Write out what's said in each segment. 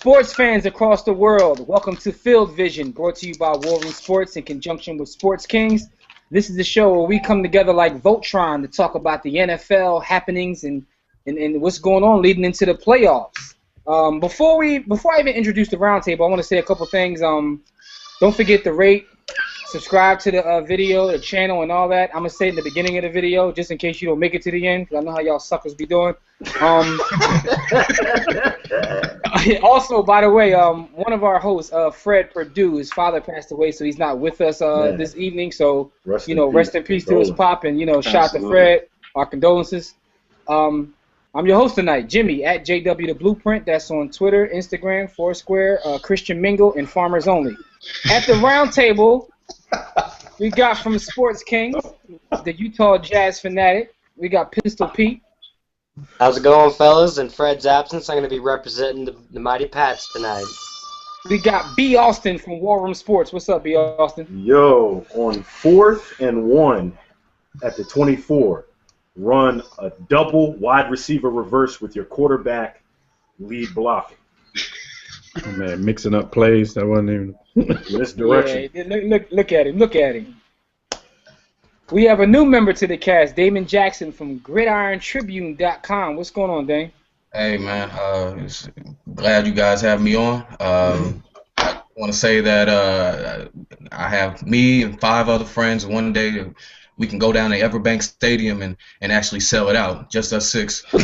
Sports fans across the world, welcome to Field Vision, brought to you by War Room Sports in conjunction with Sports Kings. This is the show where we come together like Voltron to talk about the NFL happenings and what's going on leading into the playoffs. Before I even introduce the roundtable, I want to say a couple things. Don't forget to rate, subscribe to the video, the channel, and all that. I'm gonna say in the beginning of the video, just in case you don't make it to the end, because I know how y'all suckers be doing. Also, by the way, one of our hosts, Fred Perdue, his father passed away, so he's not with us this evening. So rest in peace to his pop, and shout out to Fred. Our condolences. I'm your host tonight, Jimmy at JW the Blueprint. That's on Twitter, Instagram, Foursquare, Christian Mingle, and Farmers Only. At the round table, we got from Sports Kings, the Utah Jazz fanatic. We got Pistol Pete. How's it going, fellas? In Fred's absence, I'm going to be representing the Mighty Pats tonight. We got B. Austin from War Room Sports. What's up, B. Austin? Yo, on 4th and 1 at the 24, run a double wide receiver reverse with your quarterback lead blocking. Oh, man, mixing up plays. That wasn't even this direction. Yeah, look at him. Look at him. We have a new member to the cast, Damon Jackson from GridironTribune.com. What's going on, Dame? Hey, man. Glad you guys have me on. I want to say that I have me and 5 other friends. One day we can go down to Everbank Stadium and actually sell it out, just us 6. Got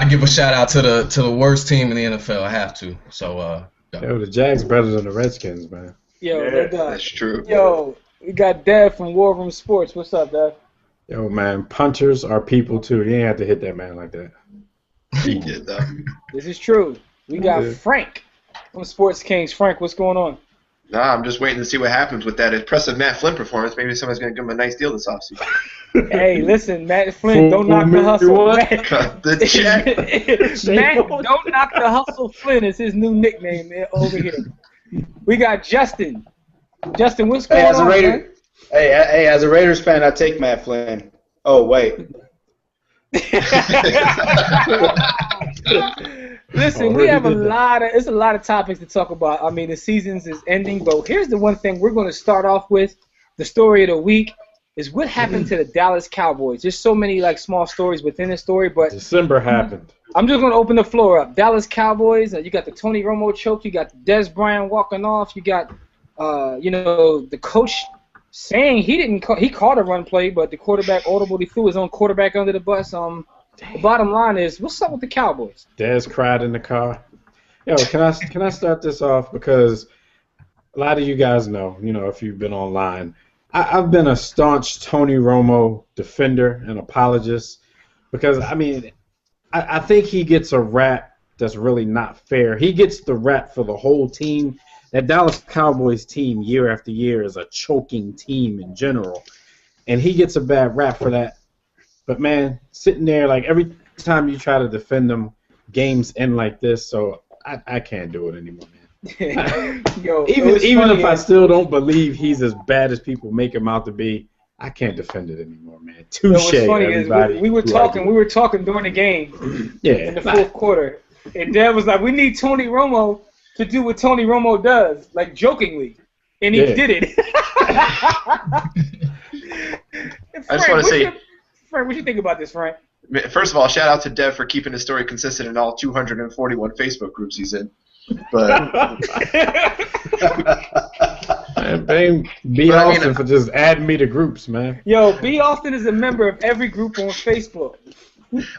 to give a shout out to the worst team in the NFL. I have to. So. Yo, the Jags better than the Redskins, man. Yo, that's true. Yo, we got Dev from War Room Sports. What's up, Dev? Yo, man, punters are people too. You ain't have to hit that man like that. He did though. This is true. We got Frank from Sports Kings. Frank, what's going on? Nah, I'm just waiting to see what happens with that impressive Matt Flynn performance. Maybe somebody's going to give him a nice deal this offseason. Hey, listen, Matt Flynn, don't knock the hustle. Cut the check. Matt, don't knock the hustle. Flynn is his new nickname over here. We got Justin. Justin, what's going on, man? Hey, as a Raiders fan, I take Matt Flynn. Oh, wait. Listen, we have a lot of topics to talk about. I mean, the season is ending, but here's the one thing we're going to start off with. The story of the week is what happened to the Dallas Cowboys. There's so many like small stories within the story, but December happened. I'm just going to open the floor up. Dallas Cowboys. You got the Tony Romo choke. You got Des Bryant walking off. You got the coach saying he called a run play, but the quarterback audibly threw his own quarterback under the bus. The bottom line is, what's up with the Cowboys? Dez cried in the car. Yo, can I start this off? Because a lot of you guys know, if you've been online, I've been a staunch Tony Romo defender and apologist because, I think he gets a rap that's really not fair. He gets the rap for the whole team. That Dallas Cowboys team year after year is a choking team in general, and he gets a bad rap for that. But, man, sitting there, like, every time you try to defend them, games end like this, so I can't do it anymore, man. Yo, even if I still don't believe he's as bad as people make him out to be, I can't defend it anymore, man. Touche, everybody. We were talking during the game in the fourth quarter, and Dad was like, we need Tony Romo to do what Tony Romo does, like, jokingly, and he did it. I just want to say... Frank, what you think about this, Frank? First of all, shout out to Dev for keeping his story consistent in all 241 Facebook groups he's in. But man, B. Austin for just adding me to groups, man. Yo, B. Austin is a member of every group on Facebook.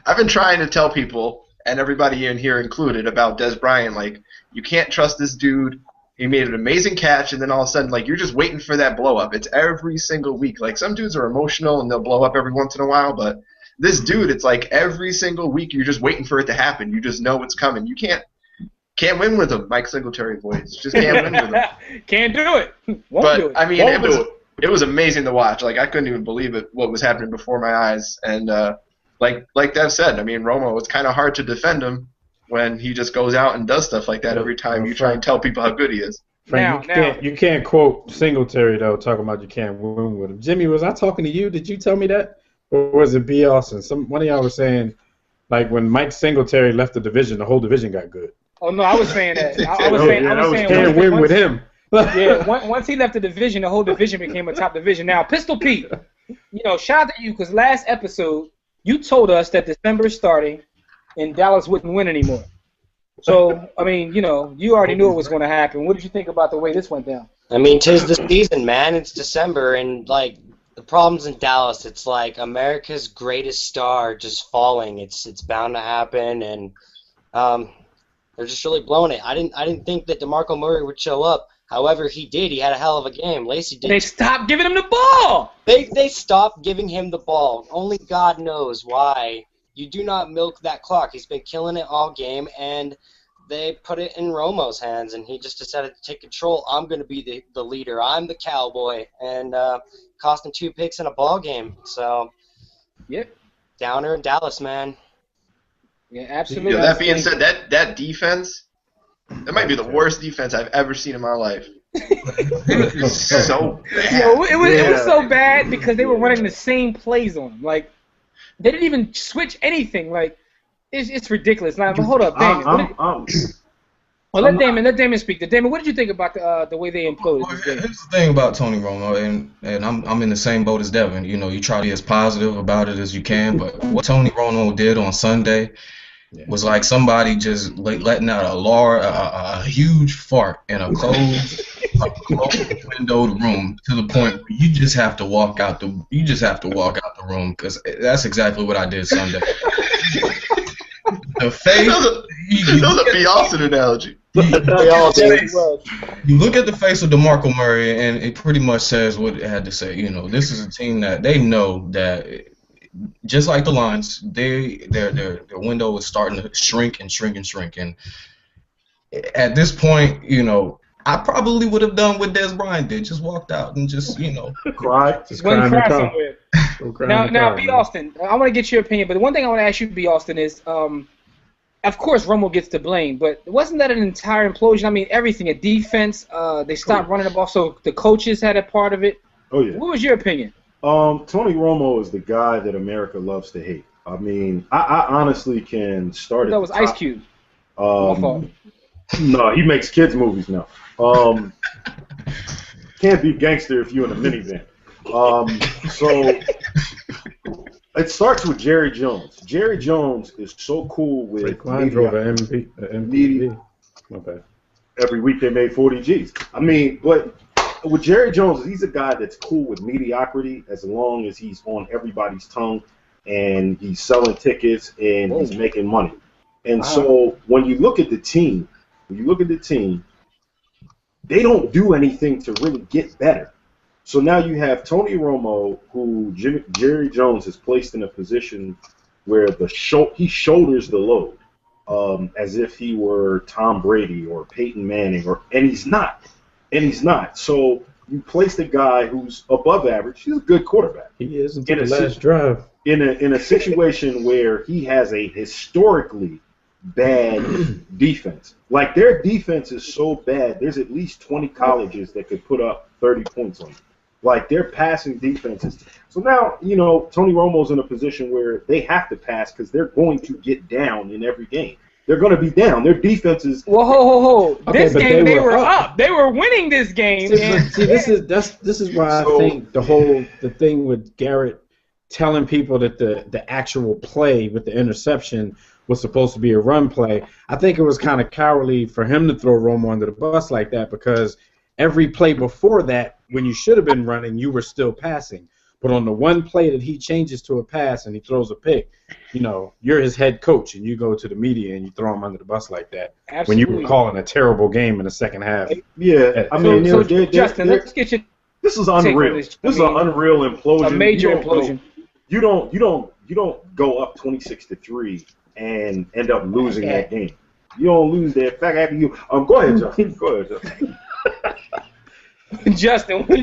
I've been trying to tell people, and everybody in here included, about Des Bryant. Like, you can't trust this dude. He made an amazing catch, and then all of a sudden, like, you're just waiting for that blow-up. It's every single week. Like, some dudes are emotional, and they'll blow up every once in a while, but this dude, it's like every single week you're just waiting for it to happen. You just know it's coming. You can't win with him, Mike Singletary voice. Just can't win with him. Can't do it. Won't do it. I mean, it was amazing to watch. Like, I couldn't even believe it, what was happening before my eyes. And like Dev said, I mean, Romo, it's kind of hard to defend him when he just goes out and does stuff like that every time you try and tell people how good he is. Frank, you can't quote Singletary, though, talking about you can't win with him. Jimmy, was I talking to you? Did you tell me that? or was it B. Austin? One of y'all was saying, like, when Mike Singletary left the division, the whole division got good. Oh no, I was saying that. I was saying can't win with him. Yeah, once he left the division, the whole division became a top division. Now, Pistol Pete, shout out to you because last episode you told us that December is starting and Dallas wouldn't win anymore. So, I mean, you already knew it was going to happen. What did you think about the way this went down? I mean, 'tis the season, man. It's December, and like the problems in Dallas, it's like America's greatest star just falling. It's bound to happen, and they're just really blowing it. I didn't think that DeMarco Murray would show up. However, he did. He had a hell of a game. Lacey did. They stopped giving him the ball. They stopped giving him the ball. Only God knows why. You do not milk that clock. He's been killing it all game, and they put it in Romo's hands, and he just decided to take control. I'm going to be the leader. I'm the cowboy, and cost him 2 picks in a ball game. So, yep, downer in Dallas, man. Yeah, absolutely. Yeah, that being said, that defense, that might be the worst defense I've ever seen in my life. It was so bad. It was so bad because they were running the same plays on him. Like, they didn't even switch anything. Like, it's ridiculous. Now, hold up, Damon. Let Damon speak. Damon, what did you think about the way they imploded? Here's the thing about Tony Romo, and I'm in the same boat as Devin. You try to be as positive about it as you can, but what Tony Romo did on Sunday was like somebody just letting out a huge fart in a closed windowed room to the point where you just have to walk out the room, because that's exactly what I did Sunday. The face. That was a B. Austin analogy. You look at the face of DeMarco Murray, and it pretty much says what it had to say. This is a team that they know that, just like the Lions, their window is starting to shrink and shrink and shrink. And at this point, I probably would have done what Des Bryant did, just walked out and just cry. Just cry somewhere. Now, B. Austin, I want to get your opinion, but the one thing I want to ask you, B. Austin, is, of course, Romo gets to blame, but wasn't that an entire implosion? I mean, everything, a defense, they stopped running the ball, so the coaches had a part of it. Oh, yeah. What was your opinion? Tony Romo is the guy that America loves to hate. I mean, I honestly can start. That was Ice Cube. My fault. No, he makes kids movies now. Can't be gangster if you're in a minivan. So it starts with Jerry Jones. Jerry Jones is so cool with media. Every week they made 40 G's. I mean, but with Jerry Jones, he's a guy that's cool with mediocrity as long as he's on everybody's tongue and he's selling tickets and he's making money. And so when you look at the team, they don't do anything to really get better. So now you have Tony Romo, who Jerry Jones has placed in a position where he shoulders the load, as if he were Tom Brady or Peyton Manning, and he's not. So you place the guy who's above average. He's a good quarterback. He is until the last drive. In a situation where he has a historically bad defense. Like, their defense is so bad, there's at least 20 colleges that could put up 30 points on them. Like, their passing defenses. So now, Tony Romo's in a position where they have to pass because they're going to get down in every game. They're going to be down. Their defense is. Well, ho. This game they were up. They were winning this game. See, this is why I think the thing with Garrett telling people that the actual play with the interception was supposed to be a run play. I think it was kind of cowardly for him to throw Romo under the bus like that, because every play before that, when you should have been running, you were still passing. But on the one play that he changes to a pass and he throws a pick, you're his head coach and you go to the media and you throw him under the bus like that. Absolutely. When you were calling a terrible game in the second half. Yeah, I mean, Justin, let's get you. This is unreal. This is an unreal implosion. A major implosion. You don't go up 26-3 and end up losing that game. You don't lose that. In fact, after you, go ahead, Justin. Justin, what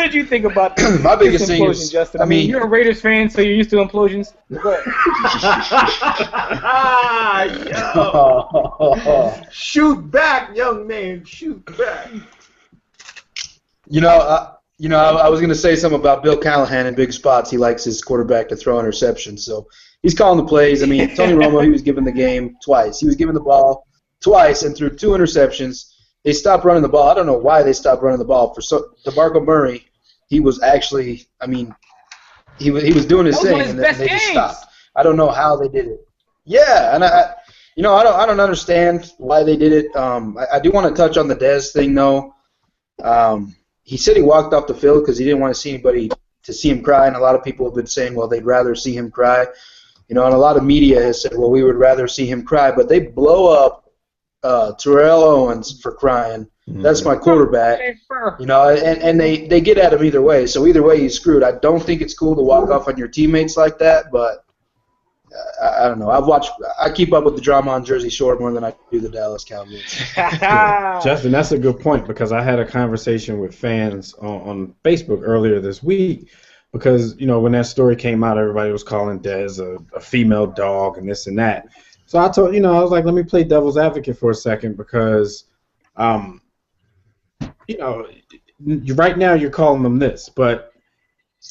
did you think about my biggest this implosion, thing? Justin, I mean, you're a Raiders fan, so you're used to implosions. Go ahead. Yo. Shoot back, young man. Shoot back. You know, I was going to say something about Bill Callahan in big spots. He likes his quarterback to throw interceptions, so he's calling the plays. I mean, Tony Romo, he was given the game twice. He was given the ball twice and threw 2 interceptions. They stopped running the ball. I don't know why they stopped running the ball. For DeMarco Murray, he was actually, I mean, he was doing his thing, and then they just stopped. I don't know how they did it. Yeah, and I don't understand why they did it. I do want to touch on the Dez thing, though. He said he walked off the field because he didn't want to see anybody to see him cry, and a lot of people have been saying, well, they'd rather see him cry. You know, and a lot of media has said, well, we would rather see him cry, but they blow up Terrell Owens for crying. That's my quarterback. You know, and they get at him either way. So either way, he's screwed. I don't think it's cool to walk off on your teammates like that, but I don't know. I keep up with the drama on Jersey Shore more than I do the Dallas Cowboys. Yeah. Justin, that's a good point because I had a conversation with fans on Facebook earlier this week because, you know, when that story came out, everybody was calling Dez a female dog and this and that. So I told, I was like, let me play devil's advocate for a second because, right now you're calling them this, but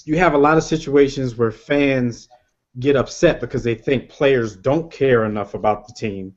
you have a lot of situations where fans get upset because they think players don't care enough about the team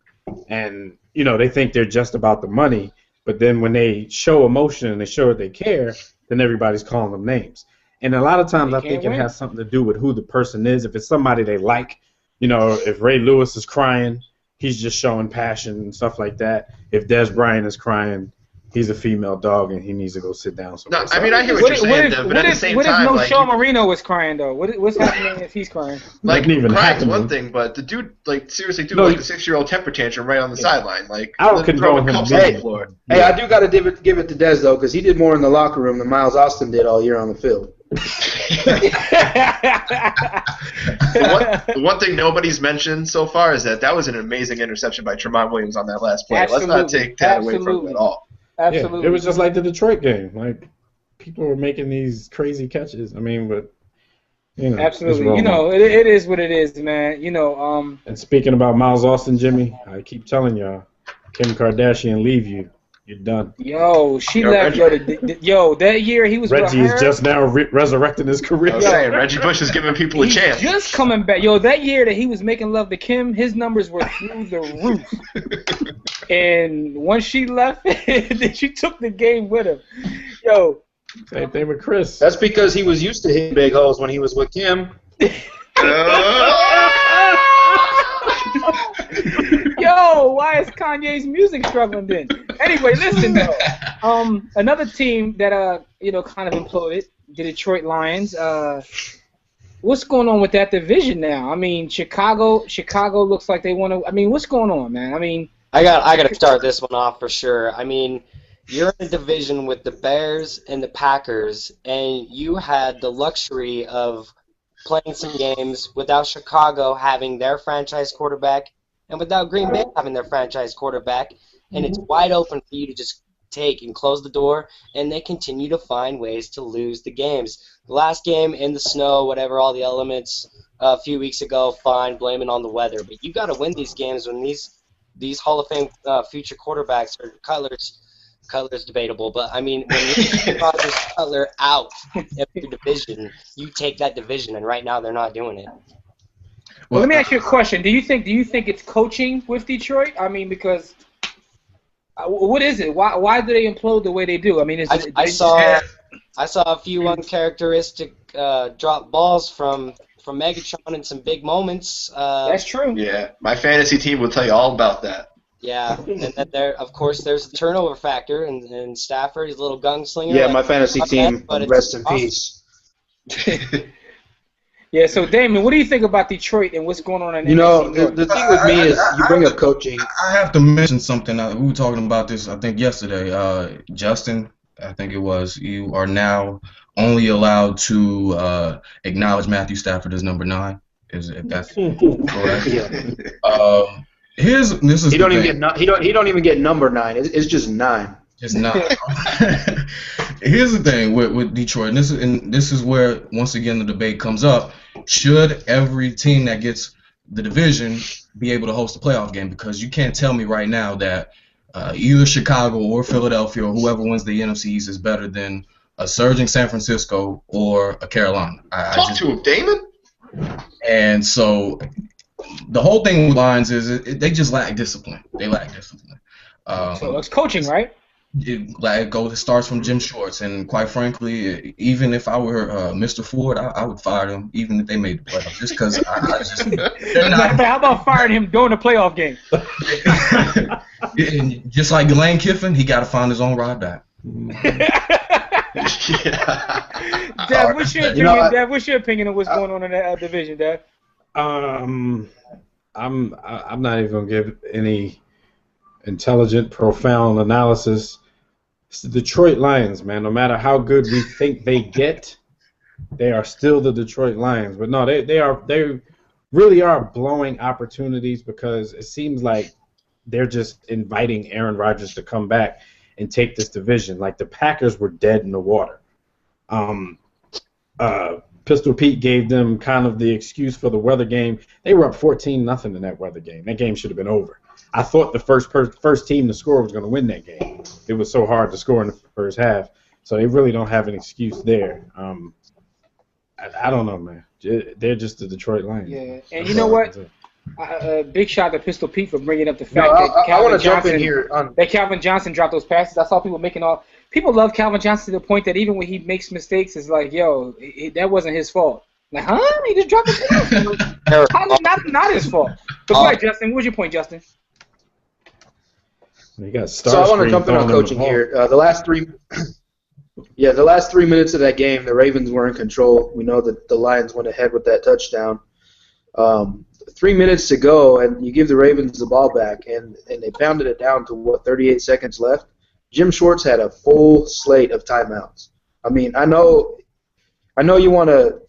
and, they think they're just about the money. But then when they show emotion and they show that they care, then everybody's calling them names. And a lot of times I think it has something to do with who the person is. If it's somebody they like, if Ray Lewis is crying, he's just showing passion and stuff like that. If Dez Bryant is crying, he's a female dog and he needs to go sit down somewhere. No, I mean, I hear what you're saying, but at the same time, what if Sean Marino was crying, though? What's happening if he's crying? Like, crying's one thing, but the dude, seriously, like a 6-year-old temper tantrum right on the sideline. Like, I don't condone him. Hey, I do got to give it to Dez, though, because he did more in the locker room than Miles Austin did all year on the field. The one thing nobody's mentioned so far is that was an amazing interception by Tremont Williams on that last play. Absolutely. Let's not take that away from him at all. Absolutely. Yeah, it was just like the Detroit game. Like, people were making these crazy catches. I mean, but, absolutely. It is what it is, man. And speaking about Miles Austin, Jimmy, I keep telling y'all, Kim Kardashian leave you. You're done. Yo, she left. That year he was Reggie with her. is just now resurrecting his career. I was saying, Reggie Bush is giving people a chance. Just coming back. That year that he was making love to Kim, his numbers were through the roof. And once she left, then she took the game with him. Same thing with Chris. That's because he was used to hitting big holes when he was with Kim. Yo, why is Kanye's music struggling then? Anyway, listen though. Another team that kind of imploded, the Detroit Lions. What's going on with that division now? I mean, Chicago looks like they want to. I mean, what's going on, man? I mean, I got to start this one off for sure. I mean, you're in a division with the Bears and the Packers, and you had the luxury of playing some games without Chicago having their franchise quarterback and without Green Bay having their franchise quarterback, and it's wide open for you to just take and close the door, and they continue to find ways to lose the games. The last game in the snow, whatever, all the elements a few weeks ago, fine, blame it on the weather, but you got to win these games when these Hall of Fame future quarterbacks are Cutler's debatable, but I mean, when you take Rodgers Cutler out of your division, you take that division, and right now they're not doing it. Well, let me ask you a question. Do you think it's coaching with Detroit? I mean, because what is it? Why do they implode the way they do? I mean, I saw a few uncharacteristic drop balls from Megatron in some big moments. That's true. Yeah, my fantasy team will tell you all about that. Yeah, and then of course there's the turnover factor, and Stafford, he's a little gunslinger. Yeah, my fantasy team, rest in peace. Yeah, so Damon, what do you think about Detroit and what's going on in the thing with me is you bring up coaching. I have to mention something. We were talking about this, I think, yesterday. Justin, I think it was, you are now only allowed to acknowledge Matthew Stafford as number 9. If that's correct? Yeah. He don't even get number 9. It's just 9. It's not. Here's the thing with Detroit, and this is where once again the debate comes up: should every team that gets the division be able to host a playoff game? Because you can't tell me right now that either Chicago or Philadelphia or whoever wins the NFC East is better than a surging San Francisco or a Carolina. Talk to him, Damon. And so the whole thing with Lions is they just lack discipline. They lack discipline. So it's coaching, right? It starts from Jim Schwartz, and quite frankly, even if I were Mr. Ford, I would fire them, even if they made the playoffs, just because How about firing him during the playoff game? Just like Lane Kiffin, he got to find his own ride back. Dad, what's your opinion? Dad, what's your opinion of what's going on in that division, Dad? I'm not even gonna give any intelligent, profound analysis. It's the Detroit Lions, man. No matter how good we think they get, they are still the Detroit Lions. But no, they really are blowing opportunities because it seems like they're just inviting Aaron Rodgers to come back and take this division. Like the Packers were dead in the water. Pistol Pete gave them kind of the excuse for the weather game. They were up 14-0 in that weather game. That game should have been over. I thought the first team to score was going to win that game. It was so hard to score in the first half, so they really don't have an excuse there. I don't know, man. They're just the Detroit Lions. Yeah, and you know what? Big shout to Pistol Pete for bringing up the fact that Calvin Johnson dropped those passes. I saw people love Calvin Johnson to the point that even when he makes mistakes, it's like, yo, that wasn't his fault. Like, huh? He just dropped the pass. Not his fault. But go ahead, Justin. What was your point, Justin? So I want to jump in on coaching here. The last 3 minutes of that game, the Ravens were in control. We know that the Lions went ahead with that touchdown. 3 minutes to go, and you give the Ravens the ball back, and they pounded it down to 38 seconds left. Jim Schwartz had a full slate of timeouts. I mean, I know you want to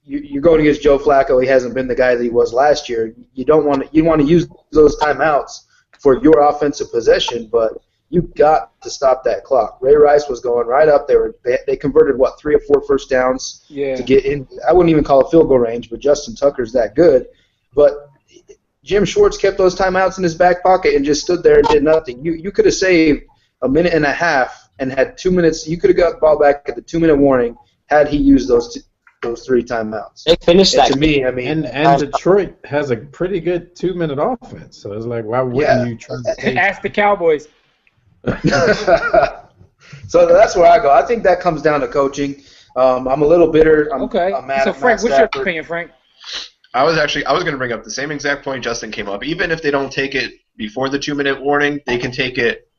you're going against Joe Flacco. He hasn't been the guy that he was last year. You want to use those timeouts for your offensive possession, but you got to stop that clock. Ray Rice was going right up there. They converted 3 or 4 first downs to get in. I wouldn't even call it field goal range, but Justin Tucker's that good. But Jim Schwartz kept those timeouts in his back pocket and just stood there and did nothing. You could have saved a minute and a half and had 2 minutes. You could have got the ball back at the 2-minute warning had he used those 3 timeouts. They finished that. To me, I mean, and Detroit has a pretty good 2-minute offense. So it's like, why wouldn't you try to take Ask the Cowboys. So that's where I go. I think that comes down to coaching. I'm a little bitter. I'm mad so at Frank, what's your opinion, Frank? I was going to bring up the same exact point Justin came up. Even if they don't take it before the 2-minute warning, they can take it.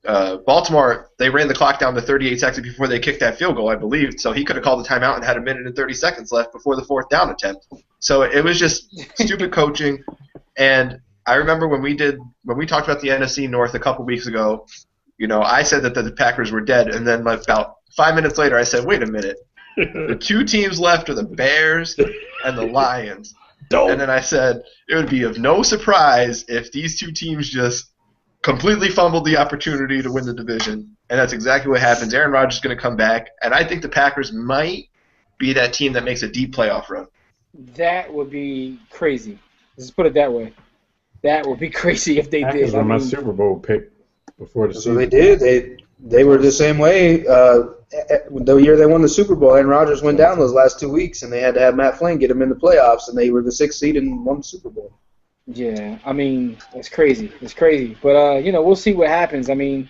Baltimore, they ran the clock down to 38 seconds before they kicked that field goal, I believe. So he could have called the timeout and had 1 minute and 30 seconds left before the 4th down attempt. So it was just stupid coaching. And I remember when we talked about the NFC North a couple weeks ago, I said that the Packers were dead, and then about 5 minutes later I said, wait a minute. The 2 teams left are the Bears and the Lions. And then I said it would be of no surprise if these 2 teams just completely fumbled the opportunity to win the division. And that's exactly what happens. Aaron Rodgers is going to come back, and I think the Packers might be that team that makes a deep playoff run. That would be crazy. Let's put it that way. That would be crazy if they did. Were my Super Bowl pick before the season. So they did. They were the same way. The year they won the Super Bowl, Aaron Rodgers went down those last 2 weeks, and they had to have Matt Flynn get him in the playoffs, and they were the 6th seed and won the Super Bowl. Yeah, I mean, it's crazy. It's crazy. But, we'll see what happens. I mean,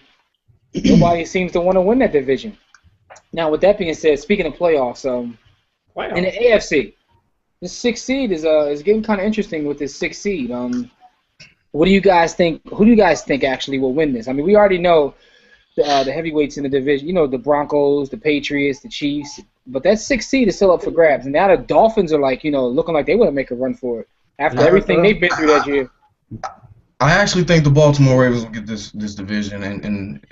nobody seems to want to win that division. Now, with that being said, speaking of playoffs, in the AFC, this 6th seed is getting kind of interesting with this 6th seed. What do you guys think? Who do you guys think actually will win this? I mean, we already know the heavyweights in the division. The Broncos, the Patriots, the Chiefs. But that 6th seed is still up for grabs. And now the Dolphins are looking like they want to make a run for it after everything they've been through that year. I actually think the Baltimore Ravens will get this division, and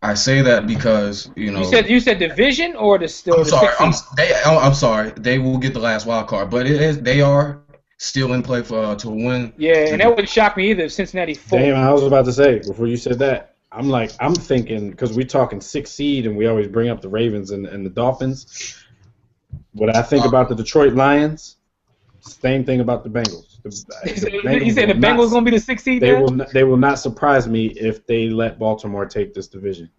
I say that because You said division or the still? I'm sorry. I'm sorry. They will get the last wild card, but they are still in play to win. Yeah, and that wouldn't shock me either if Cincinnati fought. Damn, I was about to say before you said that. I'm thinking because we're talking 6th seed and we always bring up the Ravens and the Dolphins. What I think about the Detroit Lions, same thing about the Bengals. You said the Bengals gonna be the 6th seed? They will not surprise me if they let Baltimore take this division.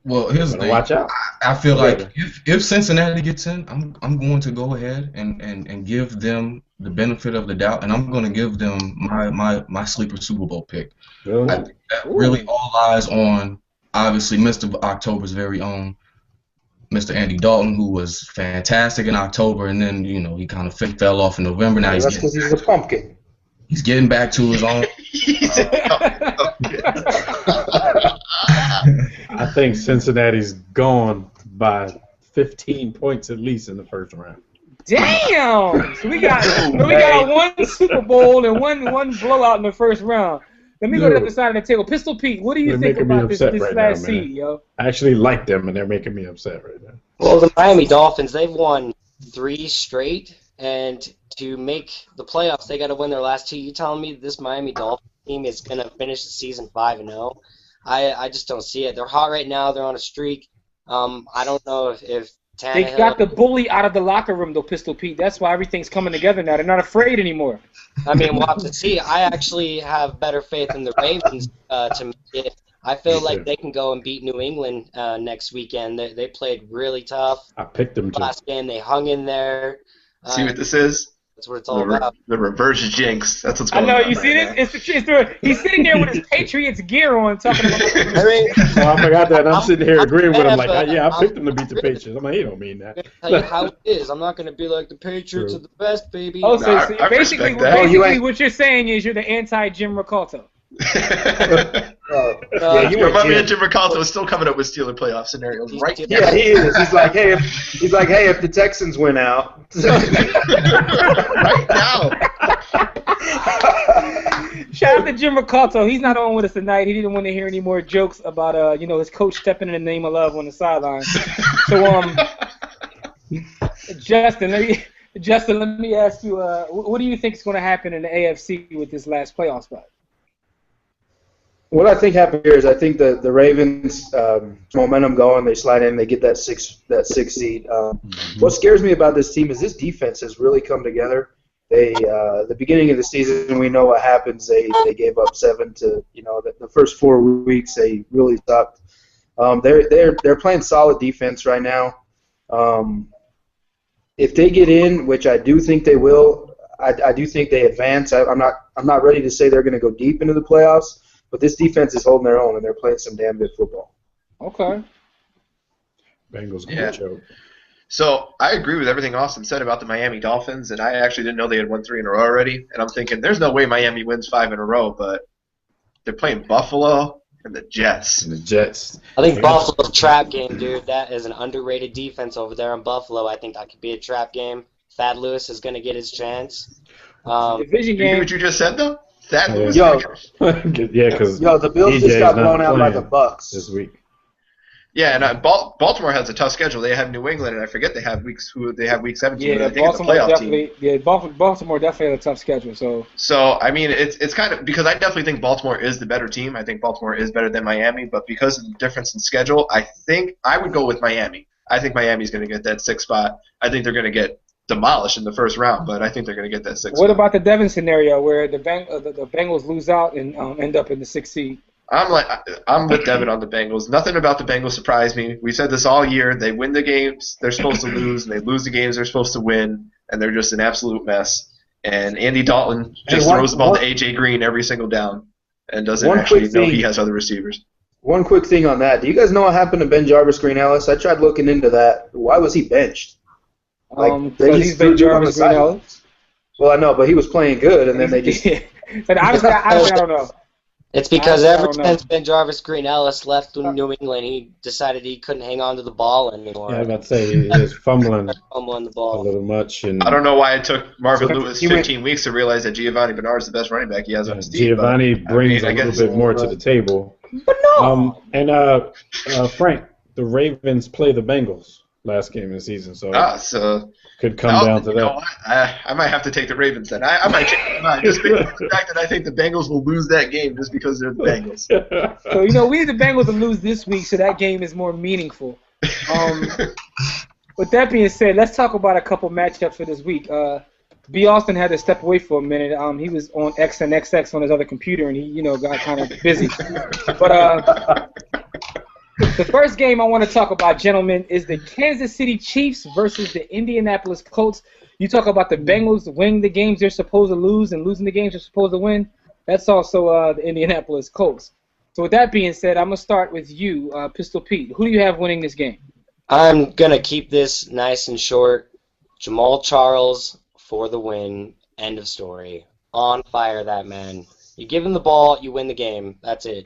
Well, here's the thing. Watch out. I feel like if Cincinnati gets in, I'm going to go ahead and give them the benefit of the doubt, and I'm going to give them my sleeper Super Bowl pick. Really? I think that really all lies on, obviously, Mr. October's very own Mr. Andy Dalton, who was fantastic in October, and then he kind of fell off in November. Now that's because he's a pumpkin. He's getting back to his own. I think Cincinnati's gone by 15 points at least in the first round. Damn! So we got one Super Bowl and one blowout in the first round. Let me go to the other side of the table. Pistol Pete, what do you think about this last seed, yo? I actually like them, and they're making me upset right now. Well, the Miami Dolphins, they've won 3 straight, and to make the playoffs, they got to win their last 2. You telling me this Miami Dolphins team is going to finish the season 5-0? I just don't see it. They're hot right now. They're on a streak. I don't know if Tannehill... They got the bully out of the locker room, though, Pistol Pete. That's why everything's coming together now. They're not afraid anymore. I mean, we'll have to see. I actually have better faith in the Ravens to make it. I feel like they can go and beat New England next weekend. They played really tough. I picked them last game. They hung in there. See what this is? That's what it's all about. The reverse jinx. That's what's going on. I know. You see this? He's sitting there with his Patriots gear on, talking about. I forgot that. I'm sitting here agreeing with him, like, I picked them to beat the Patriots. I'm like, he don't mean that. I'm tell you how it is. I'm not going to be like the Patriots are the best, baby. Oh, so basically what you're saying is you're the anti-Jim Ricalto. My man Jim Ricalto is still coming up with Steeler playoff scenarios, right? Yeah, he is. He's like, hey, if the Texans win out, right now. Shout out to Jim Ricalto. He's not on with us tonight. He didn't want to hear any more jokes about his coach stepping in the name of love on the sideline. So Justin, let me ask you, what do you think is going to happen in the AFC with this last playoff spot? What I think happened here is I think the Ravens momentum going, they slide in, they get that six seed. What scares me about this team is this defense has really come together. They the beginning of the season, we know what happens. They gave up 7 to the first 4 weeks they really sucked. They're playing solid defense right now. If they get in, which I do think they will, I do think they advance. I'm not ready to say they're going to go deep into the playoffs. But this defense is holding their own, and they're playing some damn good football. Okay. Bengals good choke. So I agree with everything Austin said about the Miami Dolphins, and I actually didn't know they had won 3 in a row already. And I'm thinking, there's no way Miami wins 5 in a row, but they're playing Buffalo and the Jets. I think Buffalo's a trap game, dude. That is an underrated defense over there in Buffalo. I think that could be a trap game. Thad Lewis is going to get his chance. Division game. You hear what you just said, though? Because the Bills just got blown out by the Bucks this week. Yeah, and Baltimore has a tough schedule. They have New England, and I forget they have week 17. Yeah, Baltimore definitely has a tough schedule. So I mean, it's kind of because I definitely think Baltimore is the better team. I think Baltimore is better than Miami, but because of the difference in schedule, I think I would go with Miami. I think Miami's going to get that 6th spot. I think they're going to get demolished in the first round, but I think they're going to get that 6th. What about the Devin scenario where the Bengals lose out and end up in the 6th seed? I'm with Devin on the Bengals. Nothing about the Bengals surprised me. We said this all year. They win the games they're supposed to lose, and they lose the games they're supposed to win, and they're just an absolute mess. And Andy Dalton just throws the ball to A.J. Green every single down and doesn't actually know he has other receivers. One quick thing on that. Do you guys know what happened to Ben Jarvis Green Ellis? I tried looking into that. Why was he benched? He's been Jarvis Green Ellis. Well, I know, but he was playing good, and then they just. But honestly, I don't know. It's because ever since Ben Jarvis Green Ellis left New England, he decided he couldn't hang on to the ball anymore. Yeah, I was about to say he was fumbling the ball a little much. And I don't know why it took Marvin Lewis 15 weeks to realize that Giovanni Bernard is the best running back he has on his team. Giovanni brings a little bit more to the table. But no. Frank, the Ravens play the Bengals last game of the season, so could come down to that. I might have to take the Ravens then. I might change my mind just based on the fact that I think the Bengals will lose that game just because they're the Bengals. So we need the Bengals to lose this week, so that game is more meaningful. With that being said, let's talk about a couple matchups for this week. B. Austin had to step away for a minute. He was on X and XX on his other computer, and he got kind of busy. But The first game I want to talk about, gentlemen, is the Kansas City Chiefs versus the Indianapolis Colts. You talk about the Bengals winning the games they're supposed to lose and losing the games they're supposed to win. That's also the Indianapolis Colts. So with that being said, I'm going to start with you, Pistol Pete. Who do you have winning this game? I'm going to keep this nice and short. Jamal Charles for the win. End of story. On fire, that man. You give him the ball, you win the game. That's it.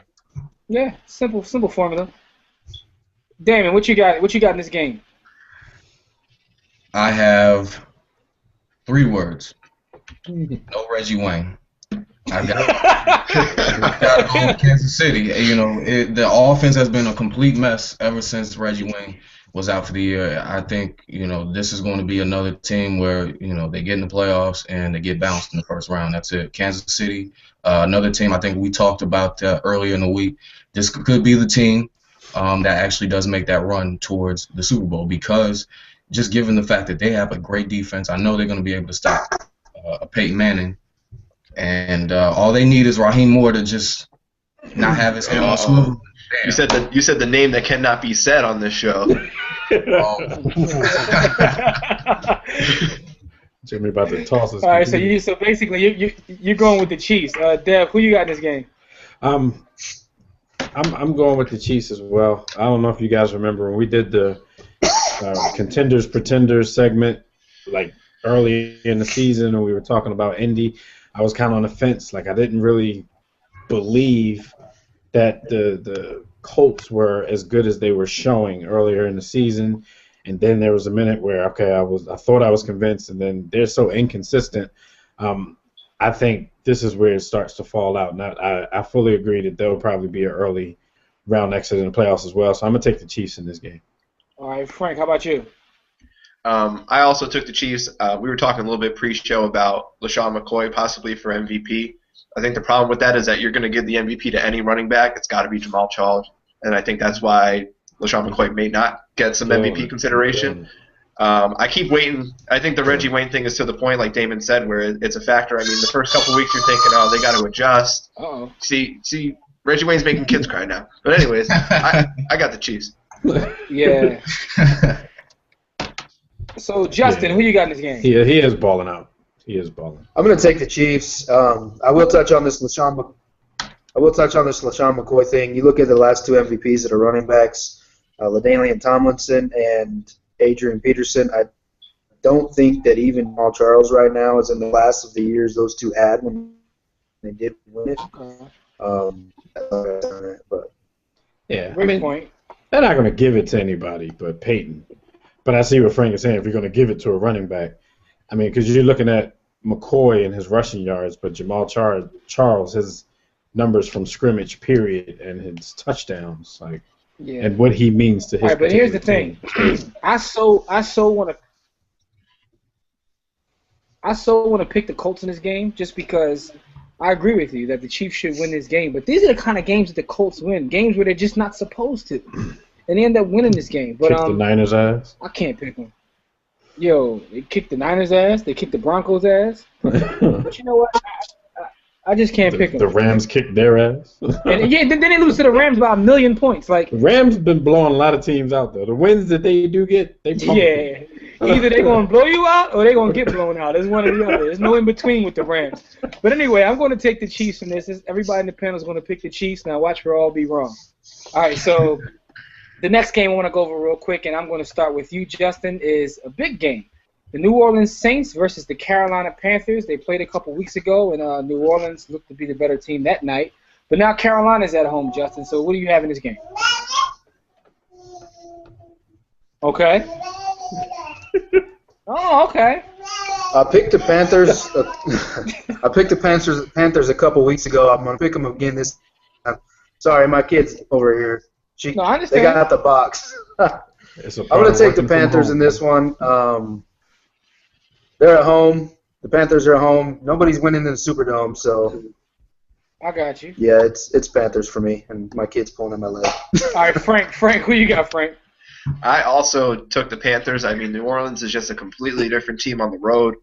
Yeah, simple formula. Damon, what you got? What you got in this game? I have 3 words. No Reggie Wayne. I got to go with Kansas City. You know, the offense has been a complete mess ever since Reggie Wayne was out for the year. I think, you know, this is going to be another team where, you know, they get in the playoffs and they get bounced in the first round. That's it. Kansas City, another team I think we talked about earlier in the week. This could be the team that actually does make that run towards the Super Bowl, because just given the fact that they have a great defense, I know they're going to be able to stop Peyton Manning. And all they need is Raheem Moore to just not have his head on swivel. You said the name that cannot be said on this show. Jimmy about to toss us. All right, so basically you're going with the Chiefs. Dev, who you got in this game? I'm going with the Chiefs as well. I don't know if you guys remember when we did the Contenders Pretenders segment, like early in the season, and we were talking about Indy. I was kind of on the fence. Like, I didn't really believe that the Colts were as good as they were showing earlier in the season. And then there was a minute where, okay, I thought I was convinced, and then they're so inconsistent. I think this is where it starts to fall out. And I fully agree that there will probably be an early round exit in the playoffs as well. So I'm going to take the Chiefs in this game. All right, Frank, how about you? I also took the Chiefs. We were talking a little bit pre-show about LaShawn McCoy possibly for MVP. I think the problem with that is that you're going to give the MVP to any running back. It's got to be Jamal Charles, and I think that's why LaShawn McCoy may not get some MVP consideration. I keep waiting. I think the Reggie Wayne thing is to the point, like Damon said, where it's a factor. I mean, the first couple weeks you're thinking, oh, they got to adjust. Uh-oh. See, Reggie Wayne's making kids cry now. But anyways, I got the Chiefs. Yeah. So, Justin, who you got in this game? He is balling out. He is balling. I'm going to take the Chiefs. I will touch on this LaShawn McCoy thing. You look at the last 2 MVPs that are running backs, LaDainian Tomlinson and Adrian Peterson. I don't think that even Jamal Charles right now is in the class of the years those 2 had when they did win it. But yeah, great point. They're not going to give it to anybody but Peyton. But I see what Frank is saying. If you're going to give it to a running back, I mean, because you're looking at McCoy and his rushing yards, but Jamal Charles, his numbers from scrimmage, period, and his touchdowns, like, and what he means to his. All right, but here's the thing. I so want to pick the Colts in this game just because I agree with you that the Chiefs should win this game. But these are the kind of games that the Colts win, games where they're just not supposed to. And they end up winning this game. But kick the Niners' ass? I can't pick them. Yo, they kicked the Niners' ass. They kicked the Broncos' ass. But you know what? I just can't pick them. The Rams kicked their ass. And then they lose to the Rams by 1,000,000 points. Like, the Rams have been blowing a lot of teams out, though. The wins that they do get, they pump them. Either they're going to blow you out or they're going to get blown out. It's one or the other. There's no in between with the Rams. But anyway, I'm going to take the Chiefs in this. Everybody in the panel is going to pick the Chiefs. Now watch for all be wrong. All right, so the next game I want to go over real quick, and I'm going to start with you, Justin, is a big game. The New Orleans Saints versus the Carolina Panthers. They played a couple weeks ago, and New Orleans looked to be the better team that night. But now Carolina's at home, Justin. So what do you have in this game? Okay. Oh, okay. I picked the Panthers. I picked the Panthers a couple weeks ago. I'm going to pick them again this time. Sorry, my kid's over here. No, I understand. They got out the box. I'm going to take the Panthers in this one. They're at home. The Panthers are at home. Nobody's winning in the Superdome, so. I got you. Yeah, it's Panthers for me, and my kid's pulling at my leg. All right, Frank, who you got, Frank? I also took the Panthers. I mean, New Orleans is just a completely different team on the road,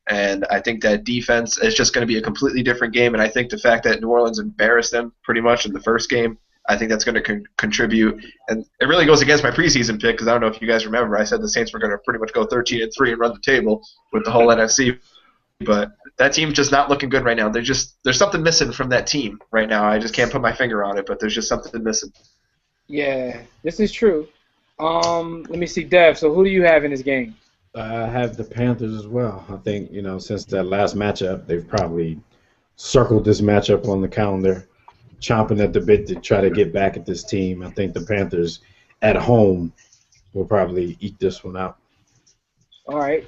and I think that defense is just going to be a completely different game, and I think the fact that New Orleans embarrassed them pretty much in the first game, I think that's going to contribute. And it really goes against my preseason pick because I don't know if you guys remember. I said the Saints were going to pretty much go 13-3 and run the table with the whole NFC. But that team's just not looking good right now. There's something missing from that team right now. I just can't put my finger on it, but there's just something missing. Yeah, this is true. Let me see, Dev. So who do you have in this game? I have the Panthers as well. I think, since that last matchup, they've probably circled this matchup on the calendar, chomping at the bit to try to get back at this team. I think the Panthers at home will probably eat this one out. All right.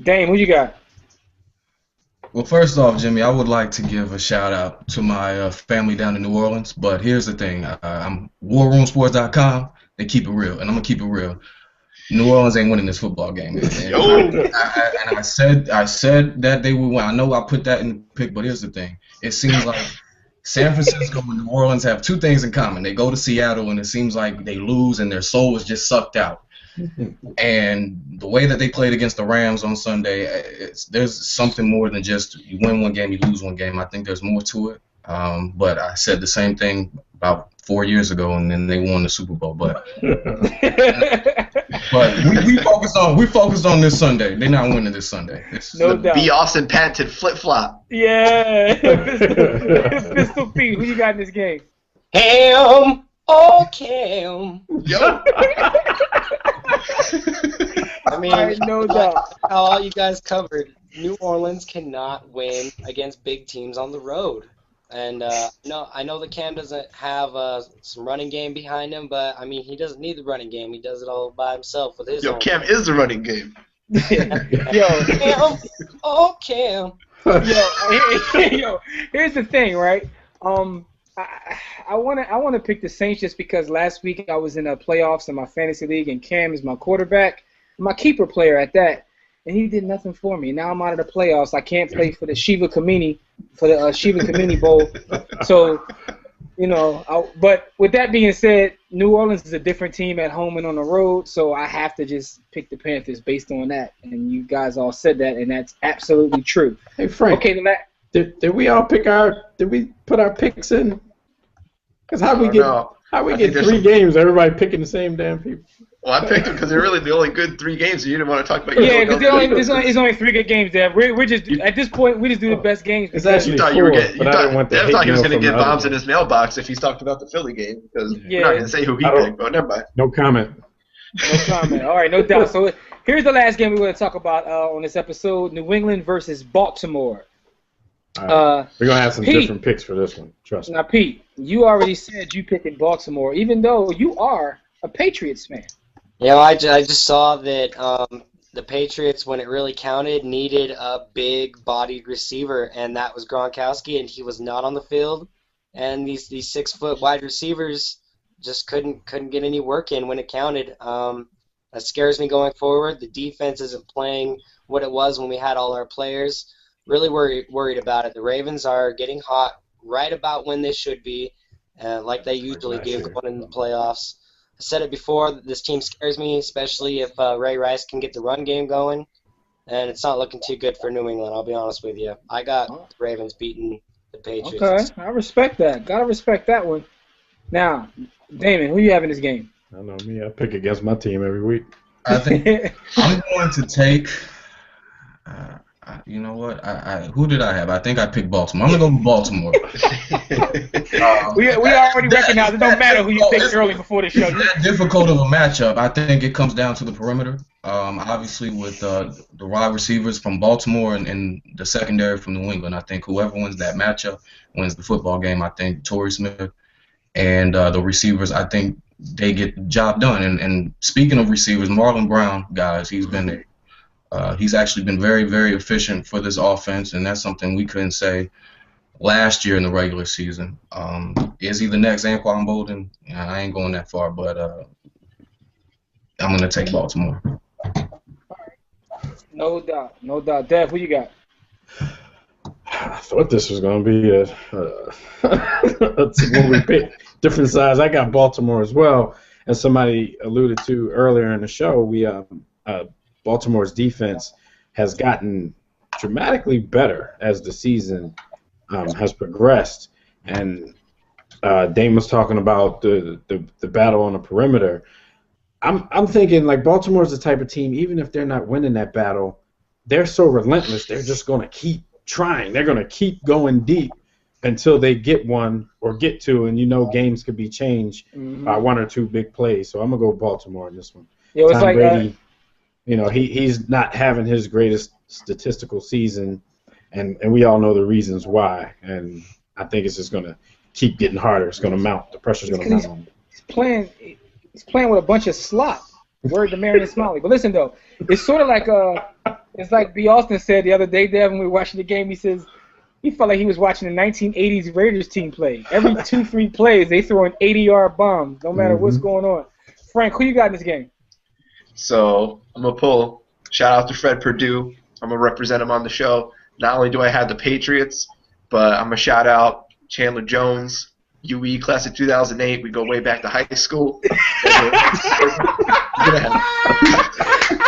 Dame, who you got? Well, first off, Jimmy, I would like to give a shout-out to my family down in New Orleans, but here's the thing. I'm WarRoomSports.com. They keep it real, and I'm going to keep it real. New Orleans ain't winning this football game. And I said that they would win. I know I put that in the pick, but here's the thing. It seems like San Francisco and New Orleans have two things in common. They go to Seattle, and it seems like they lose, and their soul is just sucked out. And the way that they played against the Rams on Sunday, there's something more than just you win one game, you lose one game. I think there's more to it. But I said the same thing about 4 years ago, and then they won the Super Bowl. But we focused on this Sunday. They're not winning this Sunday. No doubt. B. Austin patented flip flop. Yeah, Pistol Pete. Who you got in this game? Ham. Oh, Cam. Yo. I mean, no doubt. How all you guys covered, New Orleans cannot win against big teams on the road. And no, I know that Cam doesn't have some running game behind him, but I mean, he doesn't need the running game. He does it all by himself with his. Yo, Cam is the running game. Yo, Cam. Oh, Cam. Yo, here's the thing, right? I want to pick the Saints just because last week I was in the playoffs in my fantasy league and Cam is my quarterback, my keeper player at that, and he did nothing for me. Now I'm out of the playoffs. I can't play for the Shiva Kamini Bowl. So, but with that being said, New Orleans is a different team at home and on the road, so I have to just pick the Panthers based on that. And you guys all said that, and that's absolutely true. Hey Frank. Okay, did we all did we put our picks in? Because how we get 3 games, everybody picking the same damn people? Well, I picked them because they're really the only good 3 games. You didn't want to talk about. Yeah, because there's only 3 good games there. We're just at this point we just do the best games. It's actually thought 4, Dev thought he was going to get bombs in his mailbox if he's talked about the Philly game because we're not going to say who he picked. But never mind. No comment. No comment. All right, no doubt. So here's the last game we're going to talk about on this episode: New England versus Baltimore. Right. We're going to have some different picks for this one. Trust me. Now, Pete, you already said you picked Baltimore, even though you are a Patriots fan. Yeah, I just saw that the Patriots, when it really counted, needed a big-bodied receiver, and that was Gronkowski, and he was not on the field. And these 6-foot wide receivers just couldn't get any work in when it counted. That scares me going forward. The defense isn't playing what it was when we had all our players. Really worried about it. The Ravens are getting hot right about when they should be, like they usually do going into the playoffs. I said it before, this team scares me, especially if Ray Rice can get the run game going, and it's not looking too good for New England, I'll be honest with you. I got the Ravens beating the Patriots. Okay, I respect that. Gotta respect that one. Now, Damon, who you have in this game? I know me. I pick against my team every week. I think I'm going to take... you know what? Who did I have? I think I picked Baltimore. I'm going to go with Baltimore. We already recognize it don't matter who you picked early before the show. It's that difficult of a matchup. I think it comes down to the perimeter. Obviously, with the wide receivers from Baltimore and the secondary from New England, I think whoever wins that matchup wins the football game. I think Torrey Smith and the receivers, I think they get the job done. And speaking of receivers, Marlon Brown, guys, he's actually been very, very efficient for this offense, and that's something we couldn't say last year in the regular season. Is he the next Anquan Bolden? I ain't going that far, but I'm going to take Baltimore. No doubt. No doubt. Dev, who you got? I thought this was going to be when we picked different size. I got Baltimore as well. As somebody alluded to earlier in the show, Baltimore's defense has gotten dramatically better as the season has progressed, and Dame was talking about the battle on the perimeter. I'm thinking like Baltimore's the type of team, even if they're not winning that battle, they're so relentless. They're just going to keep trying. They're going to keep going deep until they get one or get two, and games could be changed by one or two big plays. So I'm gonna go Baltimore in this one. Yeah, it's Tom Brady, he's not having his greatest statistical season, and we all know the reasons why. And I think it's just gonna keep getting harder. It's gonna mount. The pressure's gonna mount on him. He's playing with a bunch of slop. Word to Marion Smalley. But listen though, it's sort of like it's like B. Austin said the other day, Dev, when we were watching the game. He says he felt like he was watching the 1980s Raiders team play. Every 2-3 plays, they throw an 80-yard bomb, no matter what's going on. Frank, who you got in this game? So I'm going to pull. Shout out to Fred Perdue. I'm going to represent him on the show. Not only do I have the Patriots, but I'm going to shout out Chandler Jones, UE class of 2008. We go way back to high school.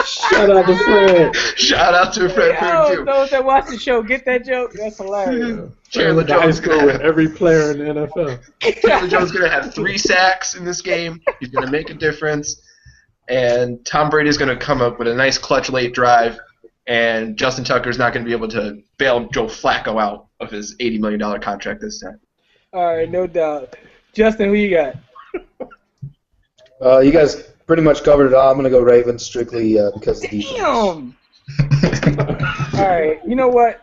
Shout out to Fred. Shout out to Fred Perdue. Those that watch the show get that joke. That's hilarious. Chandler Jones with every player in the NFL. Chandler Jones is going to have 3 sacks in this game. He's going to make a difference. And Tom Brady is going to come up with a nice clutch late drive. And Justin Tucker is not going to be able to bail Joe Flacco out of his $80 million contract this time. All right, no doubt. Justin, who you got? You guys pretty much covered it all. I'm going to go Ravens strictly because of defense. Damn! All right, you know what?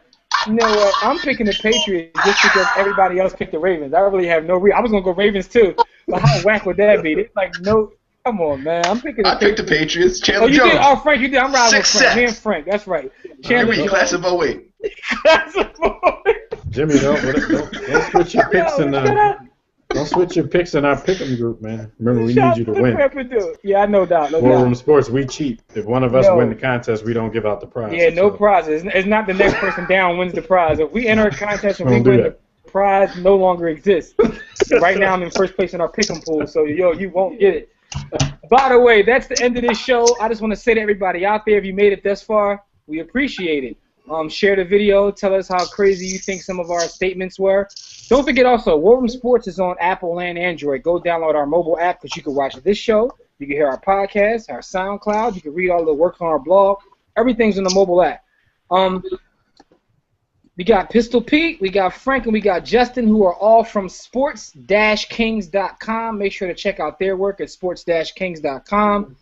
I'm picking the Patriots just because everybody else picked the Ravens. I really have no reason. I was going to go Ravens too, but how whack would that be? It's like, no, come on, man. I'm picking the Patriots. I picked the Patriots. Chandler you Jones. Did? Oh, Frank, you did. I'm riding with Frank. Sacks. Me and Frank. That's right. Chandler Jones. Class of 08. Class of 08. Jimmy, don't switch your picks don't switch your picks in our pick'em group, man. Remember, we need you to win. Yeah, no doubt. War Room Sports, we cheat. If one of us win the contest, we don't give out the prize. Yeah, no prizes. It's not the next person down wins the prize. If we enter a contest and we win, the prize no longer exists. Right now, I'm in first place in our pick'em pool, so you won't get it. By the way, that's the end of this show. I just want to say to everybody out there, if you made it this far, we appreciate it. Share the video. Tell us how crazy you think some of our statements were. Don't forget also, War Room Sports is on Apple and Android. Go download our mobile app because you can watch this show. You can hear our podcast, our SoundCloud. You can read all the work on our blog. Everything's in the mobile app. We got Pistol Pete, we got Frank, and we got Justin, who are all from sports-kings.com. Make sure to check out their work at sports-kings.com.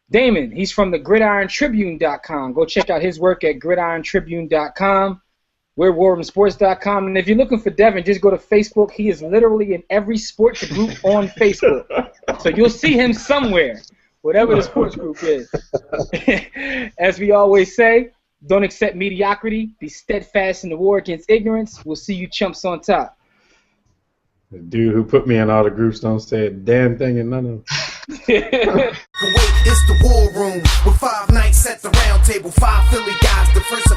Damon, he's from the gridirontribune.com. Go check out his work at gridirontribune.com. We're warroomsports.com. And if you're looking for Devin, just go to Facebook. He is literally in every sports group on Facebook. So you'll see him somewhere, whatever the sports group is. As we always say, don't accept mediocrity. Be steadfast in the war against ignorance. We'll see you chumps on top. The dude who put me in all the groups don't say a damn thing in none of them. It's the War Room with 5 nights at the round table. 5 Philly guys, the first of